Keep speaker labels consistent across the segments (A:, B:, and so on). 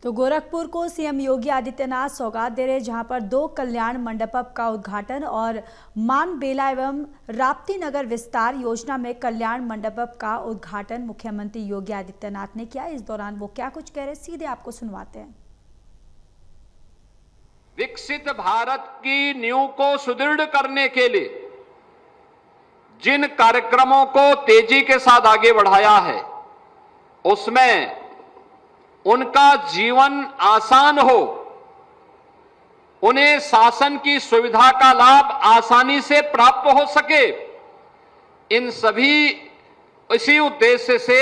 A: तो गोरखपुर को सीएम योगी आदित्यनाथ सौगात दे रहे, जहां पर 2 कल्याण मंडप का उद्घाटन और मान बेला एवं राप्ती नगर विस्तार योजना में कल्याण मंडप का उद्घाटन मुख्यमंत्री योगी आदित्यनाथ ने किया। इस दौरान वो क्या कुछ कह रहे, सीधे आपको सुनवाते हैं।
B: विकसित भारत की नींव को सुदृढ़ करने के लिए जिन कार्यक्रमों को तेजी के साथ आगे बढ़ाया है, उसमें उनका जीवन आसान हो, उन्हें शासन की सुविधा का लाभ आसानी से प्राप्त हो सके, इन सभी इसी उद्देश्य से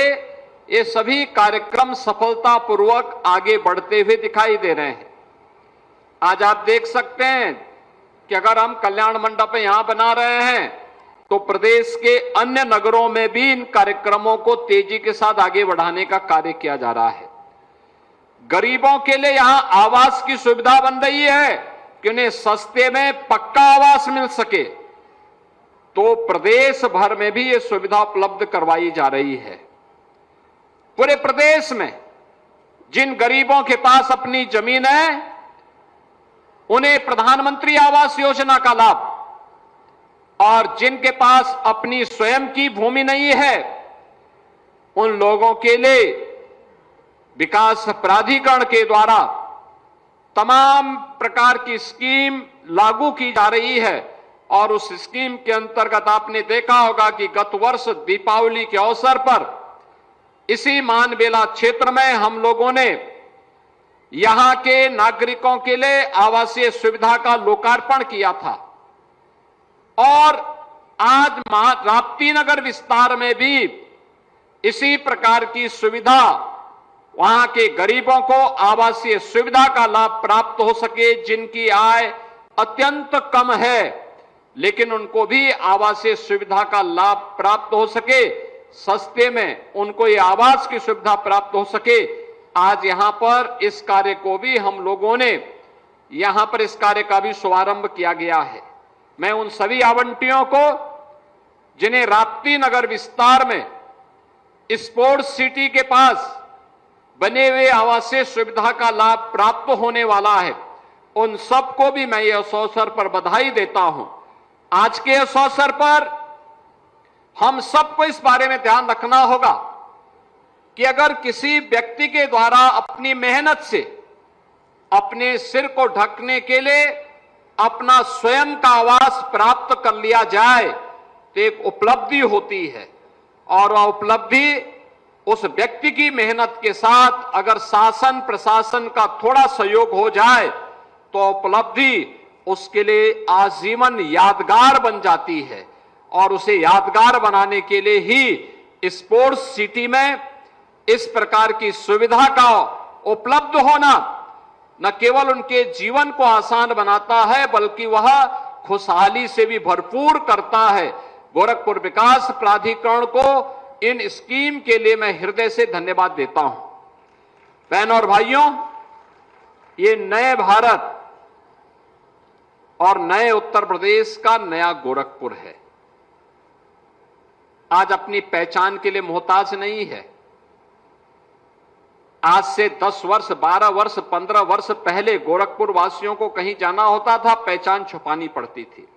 B: ये सभी कार्यक्रम सफलतापूर्वक आगे बढ़ते हुए दिखाई दे रहे हैं। आज आप देख सकते हैं कि अगर हम कल्याण मंडप यहां बना रहे हैं तो प्रदेश के अन्य नगरों में भी इन कार्यक्रमों को तेजी के साथ आगे बढ़ाने का कार्य किया जा रहा है। गरीबों के लिए यहां आवास की सुविधा बन रही है कि उन्हें सस्ते में पक्का आवास मिल सके, तो प्रदेश भर में भी यह सुविधा उपलब्ध करवाई जा रही है। पूरे प्रदेश में जिन गरीबों के पास अपनी जमीन है, उन्हें प्रधानमंत्री आवास योजना का लाभ, और जिनके पास अपनी स्वयं की भूमि नहीं है, उन लोगों के लिए विकास प्राधिकरण के द्वारा तमाम प्रकार की स्कीम लागू की जा रही है। और उस स्कीम के अंतर्गत आपने देखा होगा कि गत वर्ष दीपावली के अवसर पर इसी मानबेला क्षेत्र में हम लोगों ने यहां के नागरिकों के लिए आवासीय सुविधा का लोकार्पण किया था। और आज राप्ती नगर विस्तार में भी इसी प्रकार की सुविधा, वहां के गरीबों को आवासीय सुविधा का लाभ प्राप्त हो सके, जिनकी आय अत्यंत कम है, लेकिन उनको भी आवासीय सुविधा का लाभ प्राप्त हो सके, सस्ते में उनको ये आवास की सुविधा प्राप्त हो सके। आज यहां पर इस कार्य को भी हम लोगों ने यहां पर इस कार्य का भी शुभारंभ किया गया है। मैं उन सभी आवंटियों को जिन्हें राप्ती नगर विस्तार में स्पोर्ट्स सिटी के पास बने हुए आवासीय सुविधा का लाभ प्राप्त होने वाला है, उन सबको भी मैं इस अवसर पर बधाई देता हूं। आज के इस अवसर पर हम सबको इस बारे में ध्यान रखना होगा कि अगर किसी व्यक्ति के द्वारा अपनी मेहनत से अपने सिर को ढकने के लिए अपना स्वयं का आवास प्राप्त कर लिया जाए तो एक उपलब्धि होती है, और वह उपलब्धि उस व्यक्ति की मेहनत के साथ अगर शासन प्रशासन का थोड़ा सहयोग हो जाए तो उपलब्धि उसके लिए आजीवन यादगार बन जाती है। और उसे यादगार बनाने के लिए ही स्पोर्ट्स सिटी में इस प्रकार की सुविधा का उपलब्ध होना न केवल उनके जीवन को आसान बनाता है, बल्कि वह खुशहाली से भी भरपूर करता है। गोरखपुर विकास प्राधिकरण को इन स्कीम के लिए मैं हृदय से धन्यवाद देता हूं। बहनों और भाइयों, ये नए भारत और नए उत्तर प्रदेश का नया गोरखपुर है। आज अपनी पहचान के लिए मोहताज नहीं है। आज से 10 वर्ष, 12 वर्ष, 15 वर्ष पहले गोरखपुर वासियों को कहीं जाना होता था, पहचान छुपानी पड़ती थी,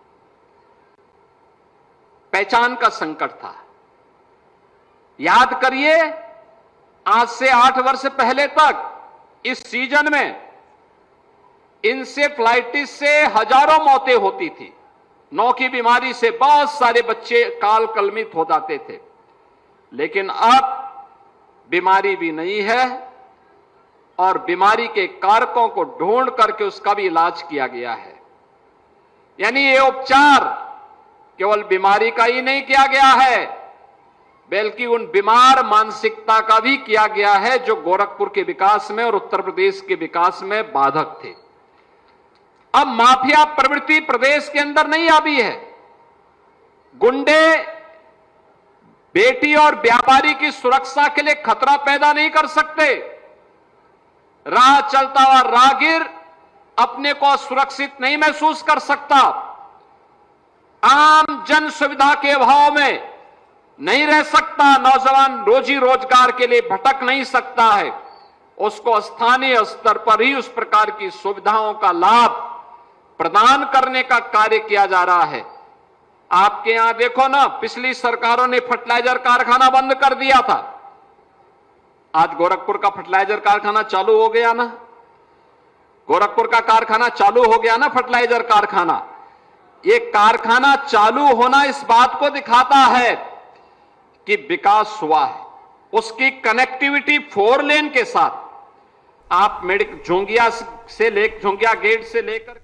B: पहचान का संकट था। याद करिए, आज से 8 वर्ष पहले तक इस सीजन में इंसेफ्लाइटिस से हजारों मौतें होती थी। नौ की बीमारी से बहुत सारे बच्चे काल कलमित हो जाते थे, लेकिन अब बीमारी भी नहीं है और बीमारी के कारकों को ढूंढ करके उसका भी इलाज किया गया है। यानी ये उपचार केवल बीमारी का ही नहीं किया गया है, बल्कि उन बीमार मानसिकता का भी किया गया है जो गोरखपुर के विकास में और उत्तर प्रदेश के विकास में बाधक थे। अब माफिया प्रवृत्ति प्रदेश के अंदर नहीं आई है। गुंडे बेटी और व्यापारी की सुरक्षा के लिए खतरा पैदा नहीं कर सकते। राह चलता हुआ राहगीर अपने को सुरक्षित नहीं महसूस कर सकता। आम जन सुविधा के अभाव में नहीं रह सकता। नौजवान रोजी रोजगार के लिए भटक नहीं सकता है। उसको स्थानीय स्तर पर ही उस प्रकार की सुविधाओं का लाभ प्रदान करने का कार्य किया जा रहा है। आपके यहां देखो ना, पिछली सरकारों ने फर्टिलाइजर कारखाना बंद कर दिया था, आज गोरखपुर का फर्टिलाइजर कारखाना चालू हो गया ना। गोरखपुर का कारखाना चालू हो गया ना, फर्टिलाइजर कारखाना। ये कारखाना चालू होना इस बात को दिखाता है कि विकास हुआ है। उसकी कनेक्टिविटी 4 लेन के साथ आप झोंगिया गेट से लेकर